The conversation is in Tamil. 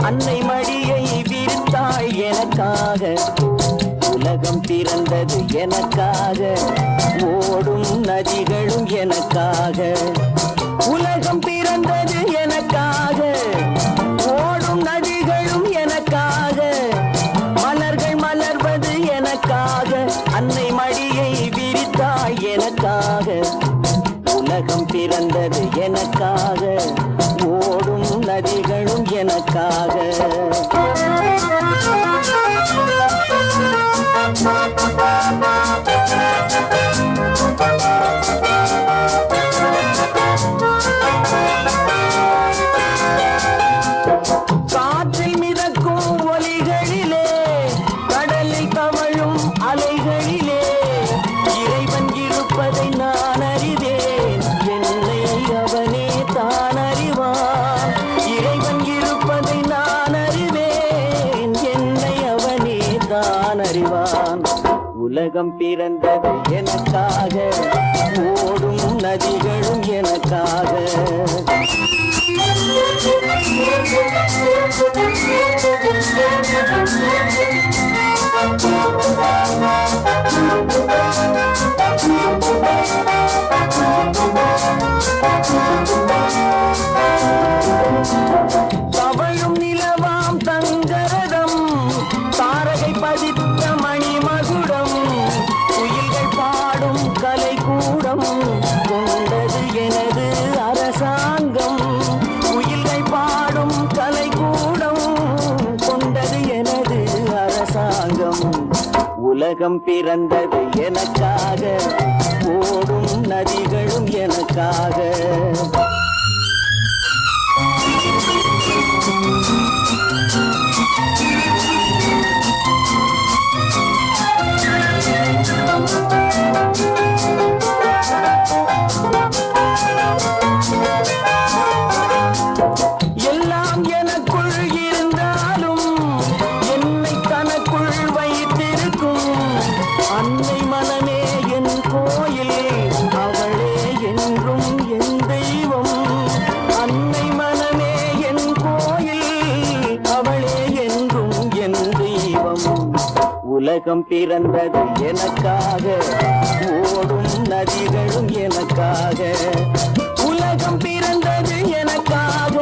அன்னை மடியை விரித்தாள் எனக்காக. உலகம் பிறந்தது எனக்காக, ஓடும் நதிகளும் எனக்காக. உலகம் பிறந்தது எனக்காக, ஓடும் நதிகளும் எனக்காக. மலர்கள் மலர்வது எனக்காக, அன்னை மடியை விரித்தாள் எனக்காக. உலகம் பிறந்தது எனக்காக, ஓடும் நதிகளும் எனக்காக. காற்றில் மிதக்கும் ஒலிகளிலே, கடலில் தவழும் அலைகளிலே இறைவன் இருப்பதை நான் அறிவேன். என்னை அவனே தான் அறிவான். இறைவன் இருப்பதை நான் அறிவேன். என்னை அவனே தான் அறிவான். உலகம் பிறந்தது எனக்காக, ஓடும் நதிகளும் எனக்காக. தவழும் நிலவாம் தங்கரதம், தாரகை பதித்த மணிமகுடம், குயில்கள் பாடும் கலை கூடம் கொண்டது எனது அரசாங்கம். குயில்கள் பாடும் கலை கூடம் கொண்டது எனது அரசாங்கம். உலகம் பிறந்தது எனக்காக, ஓடும் நதிகளும் எனக்காக. எல்லாம் எனக்குள் இருந்தாலும் என்னை தனக்குள் வைத்திருக்கும் அன்னை மனமே என் கோயில், அவளே என்றும் என் தெய்வம். அன்னை மனமே என் கோயில், அவளே என்றும் என் தெய்வம். உலகம் பிறந்தது எனக்காக, ஓடும் நதிகளும் எனக்காக. உலகம் பிறந்தது எனக்காக,